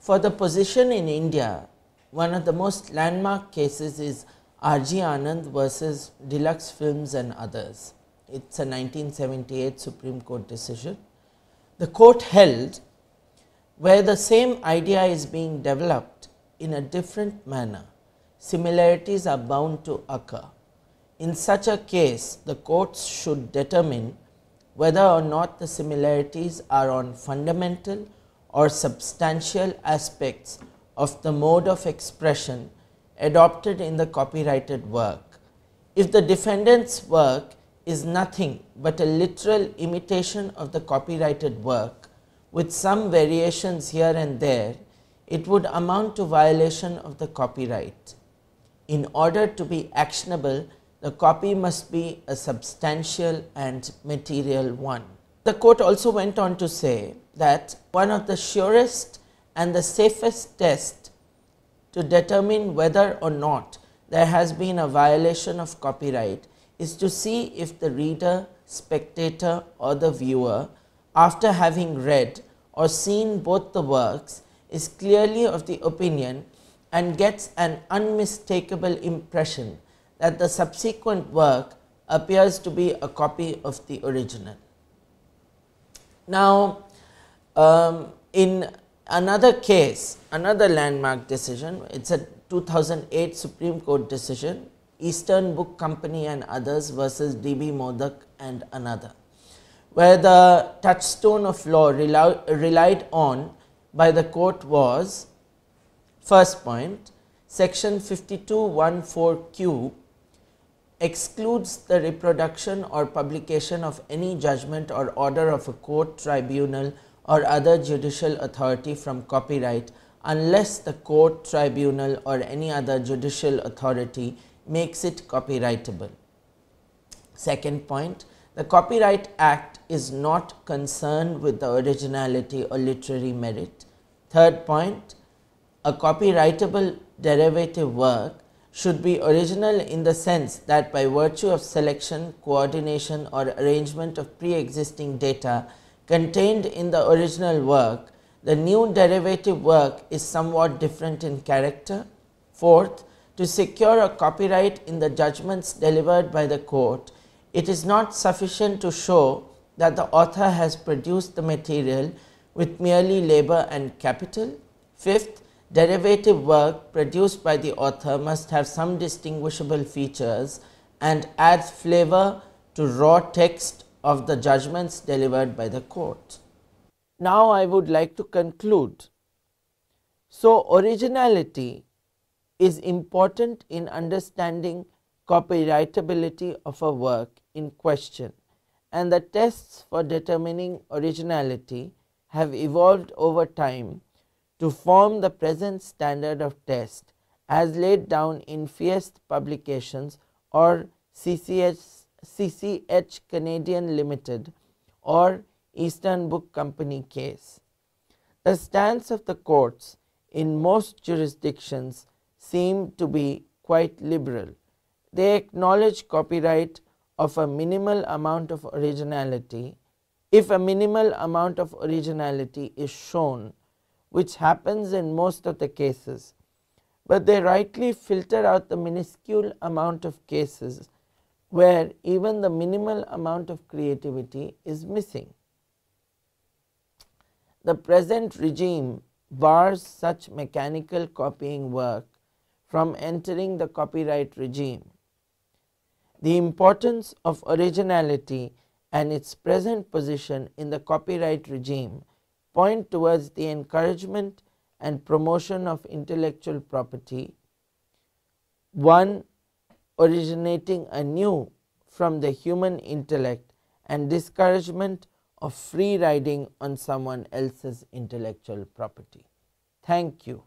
For the position in India, one of the most landmark cases is R.G. Anand versus Deluxe Films and others. It's a 1978 Supreme Court decision. The court held where the same idea is being developed in a different manner, similarities are bound to occur. In such a case, the courts should determine whether or not the similarities are on fundamental or substantial aspects of the mode of expression adopted in the copyrighted work. If the defendant's work is nothing but a literal imitation of the copyrighted work, with some variations here and there, it would amount to violation of the copyright. In order to be actionable, the copy must be a substantial and material one. The court also went on to say that one of the surest and the safest tests to determine whether or not there has been a violation of copyright is to see if the reader, spectator or the viewer, after having read or seen both the works, is clearly of the opinion and gets an unmistakable impression that the subsequent work appears to be a copy of the original. Now, in another case, another landmark decision, it is a 2008 Supreme Court decision, Eastern Book Company and others versus D.B. Modak and another, where the touchstone of law relied on by the court was, first point, section 5214Q excludes the reproduction or publication of any judgment or order of a court, tribunal or other judicial authority from copyright unless the court, tribunal or any other judicial authority makes it copyrightable. Second point, the Copyright Act is not concerned with the originality or literary merit. Third point, a copyrightable derivative work should be original in the sense that by virtue of selection, coordination or arrangement of pre-existing data contained in the original work, the new derivative work is somewhat different in character. Fourth, to secure a copyright in the judgments delivered by the court, it is not sufficient to show that the author has produced the material with merely labor and capital. Fifth, derivative work produced by the author must have some distinguishable features and adds flavor to raw text of the judgments delivered by the court. Now I would like to conclude. So, originality is important in understanding copyrightability of a work in question, and the tests for determining originality have evolved over time to form the present standard of test as laid down in Feist Publications or CCH Canadian Limited or Eastern Book Company case. The stance of the courts in most jurisdictions seem to be quite liberal. They acknowledge copyright of a minimal amount of originality if a minimal amount of originality is shown, which happens in most of the cases, but they rightly filter out the minuscule amount of cases where even the minimal amount of creativity is missing. The present regime bars such mechanical copying work from entering the copyright regime. The importance of originality and its present position in the copyright regime point towards the encouragement and promotion of intellectual property, one originating anew from the human intellect, and discouragement of free riding on someone else's intellectual property. Thank you.